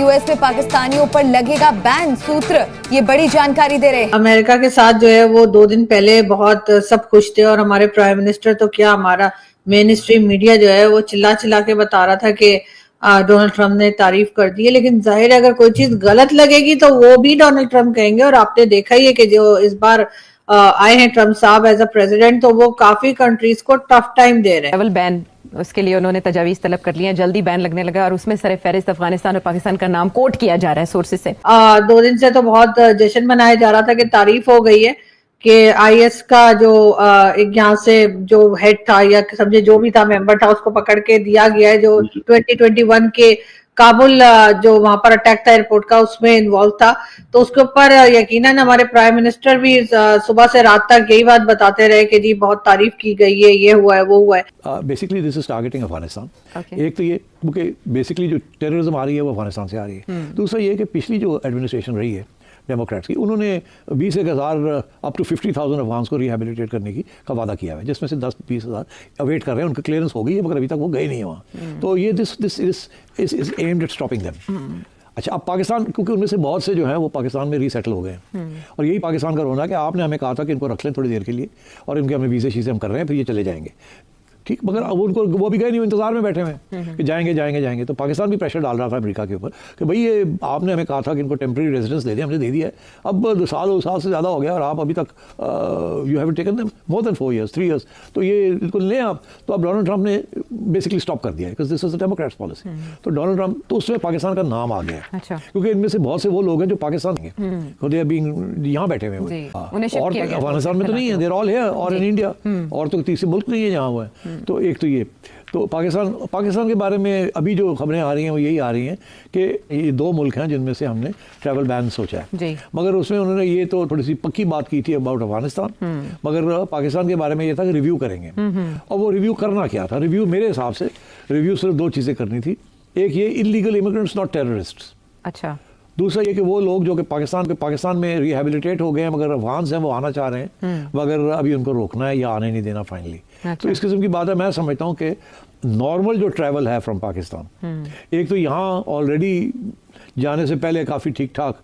US में पाकिस्तानियों पर लगेगा बैन, सूत्र ये बड़ी जानकारी दे रहे हैं। अमेरिका के साथ जो है वो 2 दिन पहले बहुत सब खुश थे और हमारे प्राइम मिनिस्टर तो क्या, हमारा मेन स्ट्रीम मीडिया जो है वो चिल्ला चिल्ला के बता रहा था कि डोनाल्ड ट्रंप ने तारीफ कर दी है। लेकिन जाहिर है अगर कोई चीज गलत लगेगी तो वो भी डोनाल्ड ट्रंप कहेंगे। और आपने देखा ही है कि जो इस बार आए हैं ट्रंप साहब एज अ प्रेसिडेंट, तो वो काफी कंट्रीज को टफ टाइम दे रहे हैं। ट्रैवल बैन, उसके लिए उन्होंने तजावीज तलब कर लिया, जल्दी बैन लगने लगा और उसमें सरफहरिस्त अफगानिस्तान और पाकिस्तान का नाम कोट किया जा रहा है सोर्सेज से। 2 दिन से तो बहुत जश्न मनाया जा रहा था कि तारीफ हो गई है कि आईएस का जो एक यहाँ से जो हेड था या समझे जो भी था मेंबर था उसको पकड़ के दिया गया है, जो 2021 के काबुल जो वहां पर अटैक था एयरपोर्ट का उसमें इन्वॉल्व था। तो उसके ऊपर यकीनन हमारे प्राइम मिनिस्टर भी सुबह से रात तक यही बात बताते रहे कि जी बहुत तारीफ की गई है, ये हुआ है वो हुआ है। Basically this is targeting Afghanistan. एक तो ये क्योंकि बेसिकली जो टेररिज्म आ रही है वो अफगानिस्तान से आ रही है। दूसरा ये कि पिछली जो एडमिनिस्ट्रेशन रही है डेमोक्रेट्स की, उन्होंने 20,000 अप टू 50,000 अफगान्स को रिहेबिलिटेट करने की का वादा किया है, जिसमें से 10-20,000 अवेट कर रहे हैं, उनका क्लियरेंस हो गई है मगर अभी तक वो गए नहीं है वहाँ। तो ये this is aimed at stopping them. अच्छा, अब पाकिस्तान, क्योंकि उनमें से बहुत से जो हैं वो पाकिस्तान में रीसेटल हो गए हैं और यही पाकिस्तान का रोना है कि आपने हमें कहा था कि इनको रख लें थोड़ी देर के लिए और इनके हमें वीज़े शीज़े हम कर रहे हैं, फिर ये चले जाएंगे। ठीक, मगर अब उनको वो भी गए नहीं, इंतजार में बैठे हुए हैं कि जाएंगे जाएंगे जाएंगे। तो पाकिस्तान भी प्रेशर डाल रहा था अमेरिका के ऊपर कि भाई ये आपने हमें कहा था कि इनको टेम्प्रेरी रेजिडेंस दे दें, हमने दे दिया है, अब साल से ज़्यादा हो गया और आप अभी तक you have taken them more than 4 years 3 years, तो ये इनको लें आप। तो अब डोनाल्ड ट्रंप ने बेसिकली स्टॉप कर दिया है because this is the Democrats policy. तो डोनाल्ड ट्रंप, तो उसमें पाकिस्तान का नाम आ गया है क्योंकि इनमें से बहुत से वो लोग हैं जो पाकिस्तान के यहाँ बैठे हुए हैं और अफगानिस्तान में तो नहीं है, देयर ऑल हियर और इन इंडिया, और तो तीसरे मुल्क नहीं है जहाँ हुआ है। तो एक तो ये, तो पाकिस्तान के बारे में अभी जो खबरें आ रही हैं वो यही आ रही हैं कि ये 2 मुल्क हैं जिनमें से हमने ट्रैवल बैन सोचा है, मगर उसमें उन्होंने ये तो थोड़ी सी पक्की बात की थी अबाउट अफगानिस्तान, मगर पाकिस्तान के बारे में ये था कि रिव्यू करेंगे। और वो रिव्यू करना क्या था? रिव्यू मेरे हिसाब से रिव्यू सिर्फ 2 चीज़ें करनी थी। एक ये इलीगल इमिग्रेंट्स नॉट टेररिस्ट्स। अच्छा। दूसरा ये कि वो लोग जो कि पाकिस्तान में रिहेबिलिटेट हो गए हैं मगर अफगान्स हैं वो आना चाह रहे हैं मगर अभी उनको रोकना है या आने नहीं देना फाइनली। तो इस किस्म की बात है। मैं समझता हूँ कि नॉर्मल जो ट्रैवल है फ्रॉम पाकिस्तान, एक तो यहाँ ऑलरेडी जाने से पहले काफ़ी ठीक ठाक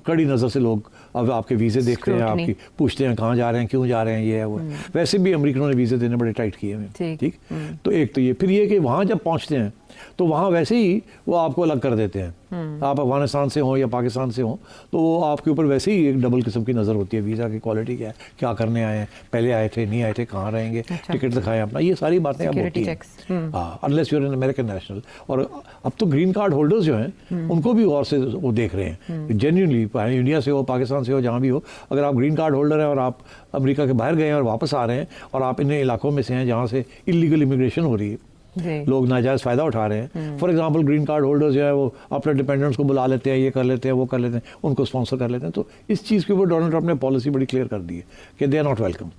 कड़ी नज़र से लोग अब आपके वीज़े देखते हैं, आपकी पूछते हैं कहाँ जा रहे हैं, क्यों जा रहे हैं, ये है वो। वैसे भी अमेरिकनों ने वीज़े देने बड़े टाइट किए हैं। ठीक। तो एक तो ये, फिर ये कि वहाँ जब पहुँचते हैं तो वहाँ वैसे ही वो आपको अलग कर देते हैं। आप अफगानिस्तान से हों या पाकिस्तान से हों तो वो आपके ऊपर वैसे ही एक डबल किस्म की नज़र होती है। वीज़ा की क्वालिटी क्या है, क्या करने आए हैं, पहले आए थे, नहीं आए थे, कहाँ रहेंगे, टिकट दिखाएं अपना, ये सारी बातें अब होती हैं। हाँ, unless you are an American national. और अब तो ग्रीन कार्ड होल्डर्स जो हैं उनको भी गौर से वो देख रहे हैं जेन्युइनली, इंडिया से हो, पाकिस्तान से हो, जहाँ भी हो, अगर आप ग्रीन कार्ड होल्डर हैं और आप अमेरिका के बाहर गए हैं और वापस आ रहे हैं और आप इन इलाकों में से हैं जहाँ से इलीगल इमिग्रेशन हो रही है, लोग नाजायज़ फ़ायदा उठा रहे हैं। For example green card holders जो है वो अपने डिपेंडेंट्स को बुला लेते हैं, ये कर लेते हैं, वो कर लेते हैं, उनको स्पॉन्सर कर लेते हैं। तो इस चीज़ के ऊपर डोनाल्ड ट्रंप ने पॉलिसी बड़ी क्लियर कर दी है कि दे आर नॉट वेलकम।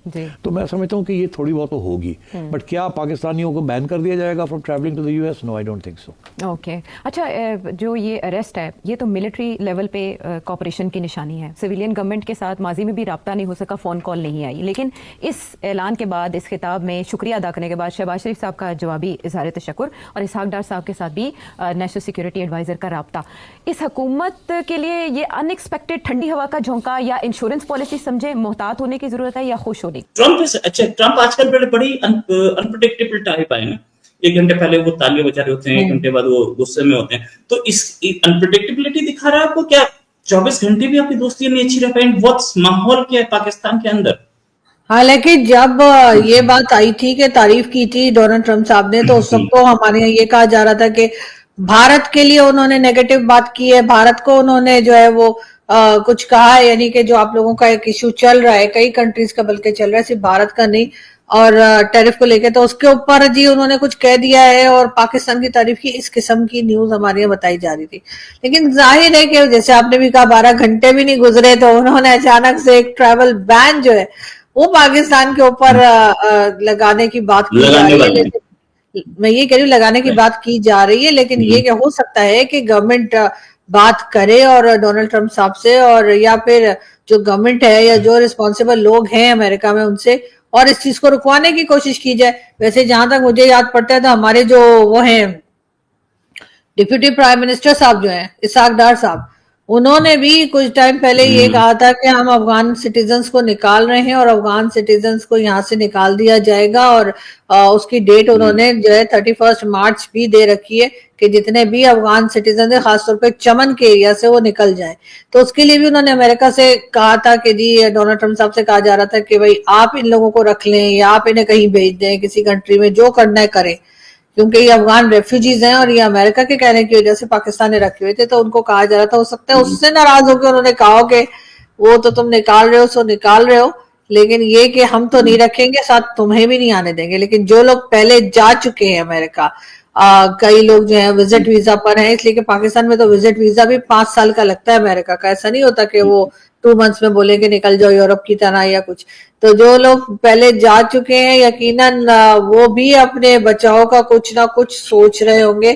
तो मैं समझता हूँ कि ये थोड़ी बहुत तो होगी, बट क्या पाकिस्तानियों को बैन कर दिया जाएगा from travelling to the US? No, I don't think so. Okay, अच्छा, जो ये अरेस्ट है ये तो मिलिट्री लेवल पे कॉपरेशन की निशानी है। सिविलियन गवर्नमेंट के साथ माजी में भी रब्ता नहीं हो सका, फ़ोन कॉल नहीं आई, लेकिन इस ऐलान के बाद, इस खिताब में शुक्रिया अदा करने के बाद शहबाज शरीफ साहब का जवाबी इज़हार तशक्कुर और इसहाक डार साहब के साथ भी नेशनल सिक्योरिटी एडवाइजर का राब्ता, इस हुकूमत के लिए ये अनएक्सपेक्टेड ठंडी हवा का झोंका या इंश्योरेंस पॉलिसी समझे मोहतात होने की जरूरत है या खुश होने? ट्रंप आजकल बड़ी अनप्रेडिक्टेबल टाइप आए हैं। 1 घंटे पहले वो तालियां बजा रहे होते हैं, 1 घंटे बाद वो गुस्से में होते हैं। तो इस अनप्रेडिक्टेबिलिटी दिखा रहा है आपको। क्या 24 घंटे भी आपकी दोस्ती नहीं अच्छी रह पाएंगी? माहौल क्या है पाकिस्तान के अंदर? हालांकि जब ये बात आई थी कि तारीफ की थी डोनाल्ड ट्रंप साहब ने, तो उस सबको हमारे यहाँ ये कहा जा रहा था कि भारत के लिए उन्होंने नेगेटिव बात की है, भारत को उन्होंने जो है वो कुछ कहा है, यानी कि जो आप लोगों का एक इशू चल रहा है, कई कंट्रीज का बल्कि चल रहा है, सिर्फ भारत का नहीं, और टैरिफ को लेके, तो उसके ऊपर जी उन्होंने कुछ कह दिया है और पाकिस्तान की तारीफ की। इस किस्म की न्यूज हमारे यहाँ बताई जा रही थी। लेकिन जाहिर है कि जैसे आपने भी कहा 12 घंटे भी नहीं गुजरे तो उन्होंने अचानक से एक ट्रैवल बैन जो है वो पाकिस्तान के ऊपर लगाने की बात की जा रही है। मैं ये कह रही हूँ लगाने की बात की जा रही है, लेकिन ये क्या हो सकता है कि गवर्नमेंट बात करे और डोनाल्ड ट्रंप साहब से, और या फिर जो गवर्नमेंट है या जो रिस्पॉन्सिबल लोग हैं अमेरिका में उनसे, और इस चीज को रुकवाने की कोशिश की जाए। वैसे जहां तक मुझे याद पड़ता है तो हमारे जो वो हैं डिप्यूटी प्राइम मिनिस्टर साहब जो हैं इसहाक डार साहब, उन्होंने भी कुछ टाइम पहले ये कहा था कि हम अफगान सिटीजन्स को निकाल रहे हैं और अफगान सिटीजन्स को यहाँ से निकाल दिया जाएगा, और उसकी डेट उन्होंने जो है 31 मार्च भी दे रखी है कि जितने भी अफगान सिटीजन है खासतौर पे चमन के एरिया से वो निकल जाए। तो उसके लिए भी उन्होंने अमेरिका से कहा था कि जी, डोनाल्ड ट्रम्प साहब से कहा जा रहा था कि भाई आप इन लोगों को रख लें या आप इन्हें कहीं भेज दें किसी कंट्री में, जो करना है करें, क्योंकि ये अफगान रेफ्यूजीज हैं और ये अमेरिका के कहने की वजह से पाकिस्तान ने रखे हुए थे। तो उनको कहा जा रहा था, हो सकता है उससे नाराज होकर उन्होंने कहा कि वो तो तुम निकाल रहे हो सो निकाल रहे हो, लेकिन ये कि हम तो नहीं रखेंगे, साथ तुम्हें भी नहीं आने देंगे। लेकिन जो लोग पहले जा चुके हैं अमेरिका, कई लोग जो है विजिट वीजा पर हैं, इसलिए कि पाकिस्तान में तो विजिट वीजा भी 5 साल का लगता है अमेरिका का, ऐसा नहीं होता कि वो 2 मंथ्स में बोलेंगे निकल जाओ यूरोप की तरह या कुछ। तो जो लोग पहले जा चुके हैं यकीनन वो भी अपने बचाव का कुछ ना कुछ सोच रहे होंगे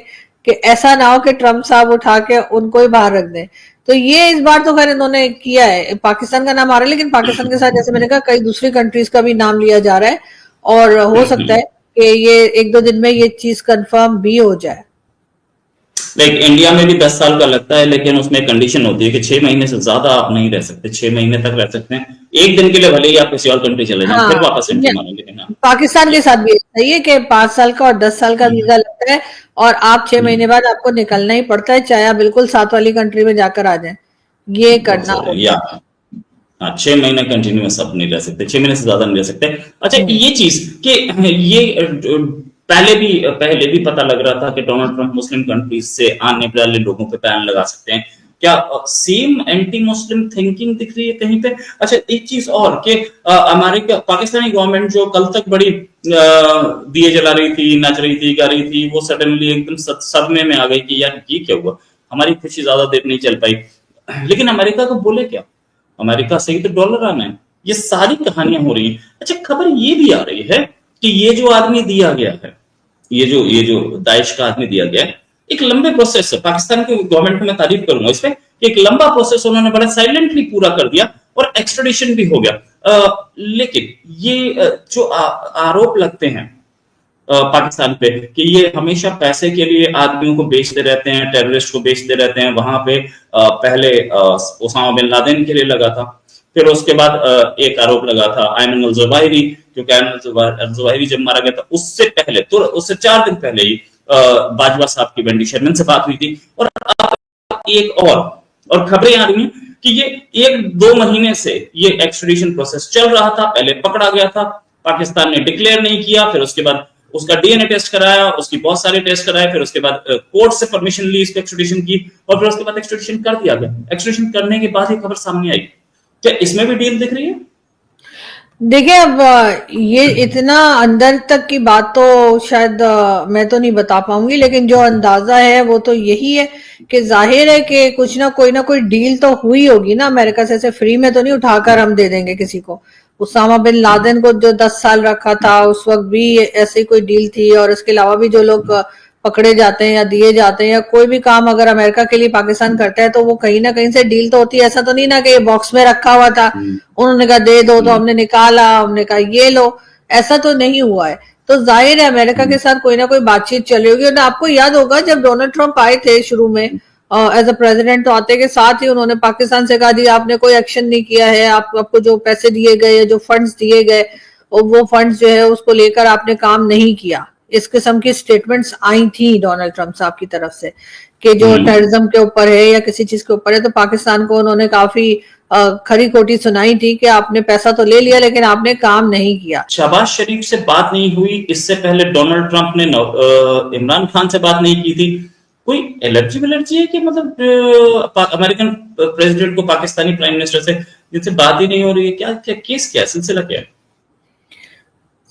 कि ऐसा ना हो कि ट्रम्प साहब उठा के उनको ही बाहर रख दें। तो ये इस बार तो खैर इन्होंने किया है, पाकिस्तान का नाम आ रहा है, लेकिन पाकिस्तान के साथ जैसे मैंने कहा कई दूसरी कंट्रीज का भी नाम लिया जा रहा है, और हो सकता है कि ये 1-2 दिन में ये चीज कंफर्म भी हो जाए। लाइक इंडिया में भी 10 साल का लगता है, लेकिन उसमें कंडीशन होती है कि 6 महीने से ज्यादा आप नहीं रह सकते, 6 महीने तक रह सकते हैं, 1 दिन के लिए भले ही आप किसी और कंट्री चले जाएं, फिर वापस एंट्री मांगेंगे। लेकिन पाकिस्तान के साथ भी ऐसा ही है कि 5 साल का और 10 साल का वीजा लगता है, और आप 6 महीने बाद आपको निकलना ही पड़ता है, चाहे आप बिल्कुल साथ वाली कंट्री में जाकर आ जाए, ये करना होगा। हाँ, 6 महीने कंटिन्यू सब नहीं रह सकते, 6 महीने से ज्यादा नहीं रह सकते। अच्छा, ये चीज कि ये पहले भी पता लग रहा था कि डोनाल्ड ट्रंप मुस्लिम कंट्रीज से आने वाले लोगों पे बैन लगा सकते हैं, क्या सेम एंटी मुस्लिम थिंकिंग दिख रही है कहीं पे? अच्छा, एक चीज और कि अमेरिका पाकिस्तानी गवर्नमेंट जो कल तक बड़ी दिए जला रही थी, नच रही थी, गा रही थी, वो सडनली एकदम सदमे में आ गई कि यार ये क्या हुआ, हमारी खुशी ज्यादा देर नहीं चल पाई। लेकिन अमेरिका को बोले क्या, अमेरिका से ही तो डॉलर आना है, ये सारी कहानियां हो रही हैं। अच्छा, खबर ये भी आ रही है कि ये जो आदमी दिया गया है, ये जो दाइश का आदमी दिया गया है, एक लंबे प्रोसेस है, पाकिस्तान की गवर्नमेंट को मैं तारीफ करूंगा इस पे, एक लंबा प्रोसेस उन्होंने बड़ा साइलेंटली पूरा कर दिया और एक्स्ट्रेडिशन भी हो गया। लेकिन ये जो आरोप लगते हैं पाकिस्तान पे कि ये हमेशा पैसे के लिए आदमियों को बेचते रहते हैं, टेररिस्ट को बेचते रहते हैं, वहां पे पहले ओसामा बिन लादेन के लिए लगा था, फिर उसके बाद एक आरोप लगा था अयमन अल ज़वाहिरी, क्योंकि अयमन अल ज़वाहिरी जब मारा गया था उससे पहले, तो उससे 4 दिन पहले ही बाजवा साहब की वेंडी शर्मन से बात हुई थी, और एक और खबरें आ रही हैं कि ये 1-2 महीने से ये एक्स्ट्रेडिशन प्रोसेस चल रहा था। पहले पकड़ा गया था, पाकिस्तान ने डिक्लेयर नहीं किया, फिर उसके बाद उसका डीएनए टेस्ट कराया, उसकी बहुत सारे टेस्ट कराए, फिर उसके बाद कोर्ट से परमिशन ली इसको एक्स्ट्रेडिशन की, और फिर उसके बाद एक्स्ट्रेडिशन कर दिया गया। एक्स्ट्रेडिशन करने के बाद ये खबर सामने आई, क्या इसमें भी डील दिख रही है? देखिए, अब ये इतना अंदर तक की बात तो शायद मैं तो नहीं बता पाऊंगी, लेकिन जो अंदाजा है वो तो यही है कि जाहिर है कि कुछ ना कोई डील तो हुई होगी ना अमेरिका से, ऐसे फ्री में तो नहीं उठाकर हम दे देंगे किसी को। उसामा बिन लादेन को जो 10 साल रखा था उस वक्त भी ऐसी कोई डील थी, और इसके अलावा भी जो लोग पकड़े जाते हैं या दिए जाते हैं या कोई भी काम अगर अमेरिका के लिए पाकिस्तान करता है तो वो कहीं ना कहीं से डील तो होती है। ऐसा तो नहीं ना कि ये बॉक्स में रखा हुआ था, उन्होंने कहा दे दो तो हमने निकाला, हमने कहा ये लो, ऐसा तो नहीं हुआ है। तो जाहिर है अमेरिका के साथ कोई ना कोई बातचीत चल रही होगी। और आपको याद होगा जब डोनाल्ड ट्रंप आए थे शुरू में एज अ प्रेसिडेंट, तो आते के साथ ही उन्होंने पाकिस्तान से कहा जी आपने कोई एक्शन नहीं किया है, आपको जो पैसे दिए गए, जो फंड्स दिए गए, वो फंड्स जो है उसको लेकर आपने काम नहीं किया। इस किस्म की स्टेटमेंट्स आई थी डोनाल्ड ट्रंप साहब की तरफ से कि जो टेररिज्म के ऊपर है या किसी चीज के ऊपर है, तो पाकिस्तान को उन्होंने काफी खरी खोटी सुनाई थी कि आपने पैसा तो ले लिया लेकिन आपने काम नहीं किया। शहबाज शरीफ से बात नहीं हुई, इससे पहले डोनाल्ड ट्रंप ने इमरान खान से बात नहीं की थी। कोई एलर्जी है कि मतलब अमेरिकन प्रेसिडेंट को पाकिस्तानी प्राइम मिनिस्टर से जिनसे बात ही नहीं हो रही है? क्या केस, क्या सिलसिला क्या है?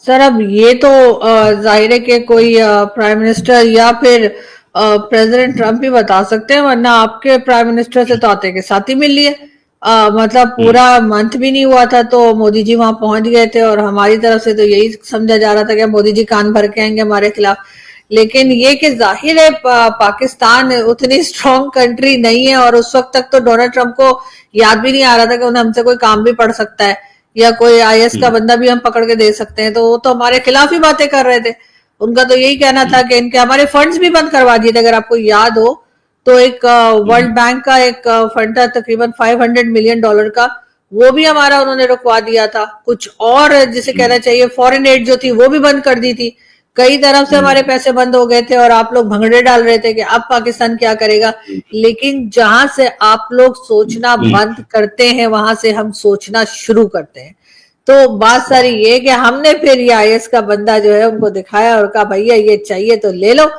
सर, अब ये तो जाहिर है कि कोई प्राइम मिनिस्टर या फिर प्रेसिडेंट ट्रंप ही बता सकते हैं, वरना आपके प्राइम मिनिस्टर से तो आते के साथ ही मिल लिए। मतलब पूरा मंथ भी नहीं हुआ था तो मोदी जी वहां पहुंच गए थे, और हमारी तरफ से तो यही समझा जा रहा था कि मोदी जी कान भर के आएंगे हमारे खिलाफ। लेकिन ये कि जाहिर है पाकिस्तान उतनी स्ट्रॉन्ग कंट्री नहीं है, और उस वक्त तक तो डोनाल्ड ट्रंप को याद भी नहीं आ रहा था कि उन्हें हमसे कोई काम भी पड़ सकता है या कोई आईएस का बंदा भी हम पकड़ के दे सकते हैं, तो वो तो हमारे खिलाफ ही बातें कर रहे थे। उनका तो यही कहना था कि इनके हमारे फंड्स भी बंद करवा दिए थे। अगर आपको याद हो तो एक वर्ल्ड बैंक का एक फंड था तकरीबन $500 मिलियन का, वो भी हमारा उन्होंने रुकवा दिया था। कुछ और जिसे कहना चाहिए फॉरेन एड जो थी वो भी बंद कर दी थी। कई तरफ से हमारे पैसे बंद हो गए थे और आप लोग भंगड़े डाल रहे थे कि अब पाकिस्तान क्या करेगा। लेकिन जहां से आप लोग सोचना बंद करते हैं वहां से हम सोचना शुरू करते हैं। तो बात सारी ये कि हमने फिर ये IS का बंदा जो है उनको दिखाया और कहा भैया ये चाहिए तो ले लो,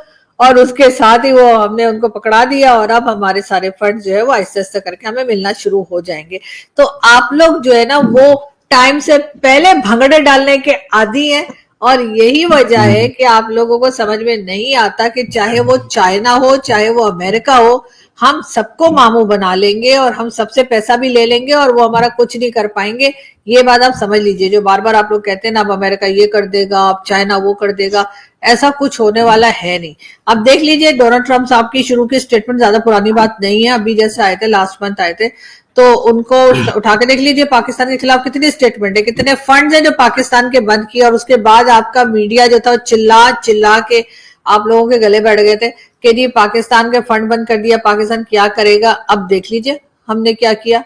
और उसके साथ ही वो हमने उनको पकड़ा दिया और अब हमारे सारे फंड जो है वो आहिस्ते आहिस्ते करके हमें मिलना शुरू हो जाएंगे। तो आप लोग जो है ना वो टाइम से पहले भंगड़े डालने के आदी हैं और यही वजह है कि आप लोगों को समझ में नहीं आता कि चाहे वो चाइना हो चाहे वो अमेरिका हो, हम सबको मामू बना लेंगे और हम सबसे पैसा भी ले लेंगे और वो हमारा कुछ नहीं कर पाएंगे। ये बात आप समझ लीजिए। जो बार बार आप लोग कहते हैं ना अब अमेरिका ये कर देगा, अब चाइना वो कर देगा, ऐसा कुछ होने वाला है नहीं। अब देख लीजिए डोनाल्ड ट्रंप साहब की शुरू की स्टेटमेंट ज्यादा पुरानी बात नहीं है, अभी जैसे आए थे लास्ट मंथ आए थे, तो उनको उठा के देख लीजिए पाकिस्तान के खिलाफ कितनी स्टेटमेंट है, कितने फंड्स हैं जो पाकिस्तान के बंद किए। और उसके बाद आपका मीडिया जो था चिल्ला चिल्ला के आप लोगों के गले बैठ गए थे कि जी पाकिस्तान के फंड बंद कर दिया, पाकिस्तान क्या करेगा। अब देख लीजिए हमने क्या किया।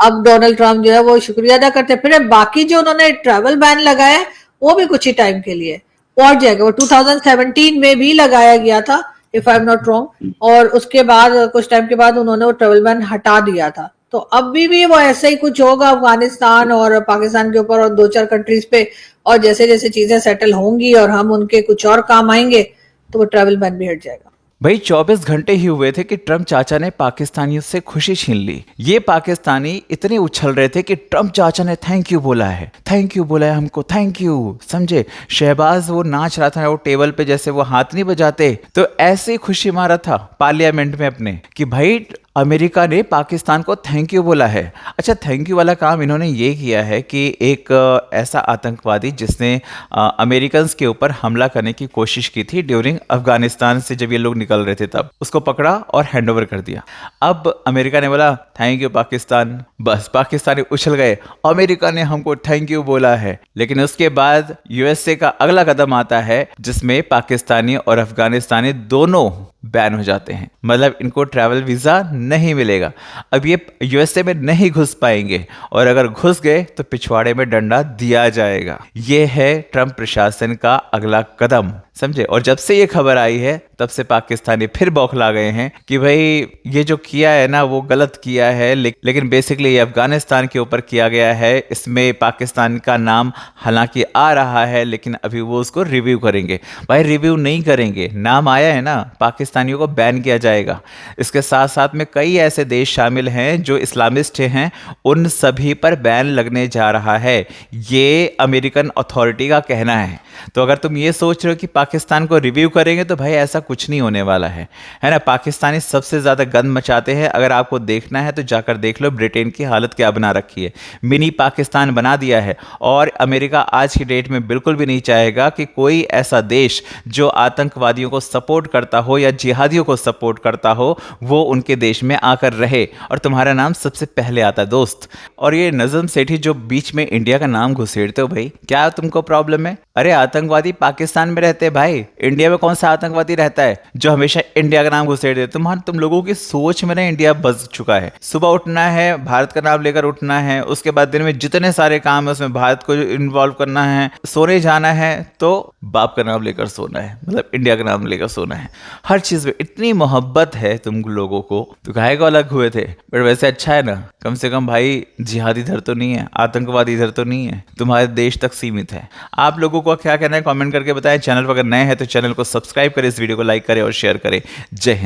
अब डोनाल्ड ट्रंप जो है वो शुक्रिया अदा करते। फिर बाकी जो उन्होंने ट्रैवल बैन लगाया वो भी कुछ ही टाइम के लिए पहुंच जाएगा। वो 2017 में भी लगाया गया था if I am not wrong, और उसके बाद कुछ टाइम के बाद उन्होंने वो ट्रैवल बैन हटा दिया था। तो अभी भी वो ऐसे ही कुछ होगा अफगानिस्तान और पाकिस्तान के ऊपर और 2-4 कंट्रीज पे, और जैसे जैसे चीजें सेटल होंगी और हम उनके कुछ और काम आएंगे तो वो ट्रैवल बैन भी हट जाएगा। भाई 24 घंटे ही हुए थे कि ट्रंप चाचा ने पाकिस्तानियों से खुशी छीन ली। ये पाकिस्तानी इतने उछल रहे थे कि ट्रंप चाचा ने थैंक यू बोला है, थैंक यू बोला है हमको, थैंक यू, समझे। शहबाज वो नाच रहा था वो टेबल पे, जैसे वो हाथ नहीं बजाते, तो ऐसे ही खुशी मारा था पार्लियामेंट में अपने कि भाई अमेरिका ने पाकिस्तान को थैंक यू बोला है। अच्छा, थैंक यू वाला काम इन्होंने ये किया है कि एक ऐसा आतंकवादी जिसने अमेरिकन्स के ऊपर हमला करने की कोशिश की थी ड्यूरिंग अफगानिस्तान से, जब ये लोग निकल रहे थे तब उसको पकड़ा और हैंडओवर कर दिया। अब अमेरिका ने बोला थैंक यू पाकिस्तान, बस पाकिस्तानी उछल गए, अमेरिका ने हमको थैंक यू बोला है। लेकिन उसके बाद USA का अगला कदम आता है जिसमें पाकिस्तानी और अफगानिस्तानी दोनों बैन हो जाते हैं, मतलब इनको ट्रैवल वीजा नहीं मिलेगा। अब ये USA में नहीं घुस पाएंगे और अगर घुस गए तो पिछवाड़े में डंडा दिया जाएगा। ये है ट्रंप प्रशासन का अगला कदम, समझे। और जब से ये खबर आई है तब से पाकिस्तानी फिर बौखला गए हैं कि भाई ये जो किया है ना वो गलत किया है, लेकिन बेसिकली ये अफगानिस्तान के ऊपर किया गया है। इसमें पाकिस्तान का नाम हालांकि आ रहा है लेकिन अभी वो उसको रिव्यू करेंगे। भाई रिव्यू नहीं करेंगे, नाम आया है ना, पाकिस्तानियों को बैन किया जाएगा। इसके साथ साथ में कई ऐसे देश शामिल हैं जो इस्लामिस्ट हैं, उन सभी पर बैन लगने जा रहा है, ये अमेरिकन अथॉरिटी का कहना है। तो अगर तुम ये सोच रहे हो कि पाकिस्तान को रिव्यू करेंगे तो भाई ऐसा कुछ नहीं होने वाला है ना। पाकिस्तानी सबसे ज्यादा गंद मचाते हैं। अगर आपको देखना है तो जाकर देख लो ब्रिटेन की हालत क्या बना रखी है, मिनी पाकिस्तान बना दिया है। और अमेरिका आज की डेट में बिल्कुल भी नहीं चाहेगा कि कोई ऐसा देश जो आतंकवादियों को सपोर्ट करता हो या जिहादियों को सपोर्ट करता हो वो उनके देश में आकर रहे और तुम्हारा नाम सबसे पहले आता है दोस्त। और ये नजम सेठी जो बीच में इंडिया का नाम घुसेड़ते हो, भाई क्या तुमको प्रॉब्लम है? अरे आतंकवादी पाकिस्तान में रहते हैं भाई, इंडिया में कौन सा आतंकवादी रहता है जो हमेशा इंडिया का नाम घुसेड़ देते? तुम लोगों की सोच में ना इंडिया बस चुका है। सुबह उठना है भारत का नाम लेकर उठना है, उसके बाद दिन में जितने सारे काम है उसमें भारत को इन्वॉल्व करना है, सोने जाना है तो बाप का नाम लेकर सोना है, मतलब इंडिया का नाम लेकर सोना है। हर चीज में इतनी मोहब्बत है तुम लोगों को, तो काहे को अलग हुए थे। बट वैसे अच्छा है ना, कम से कम भाई जिहादी इधर तो नहीं है, आतंकवादी इधर तो नहीं है, तुम्हारे देश तक सीमित है। आप लोगों को क्या कहना है कमेंट करके बताएं। चैनल पर अगर नए हैं तो चैनल को सब्सक्राइब करें, इस वीडियो को लाइक करें और शेयर करें। जय हिंद।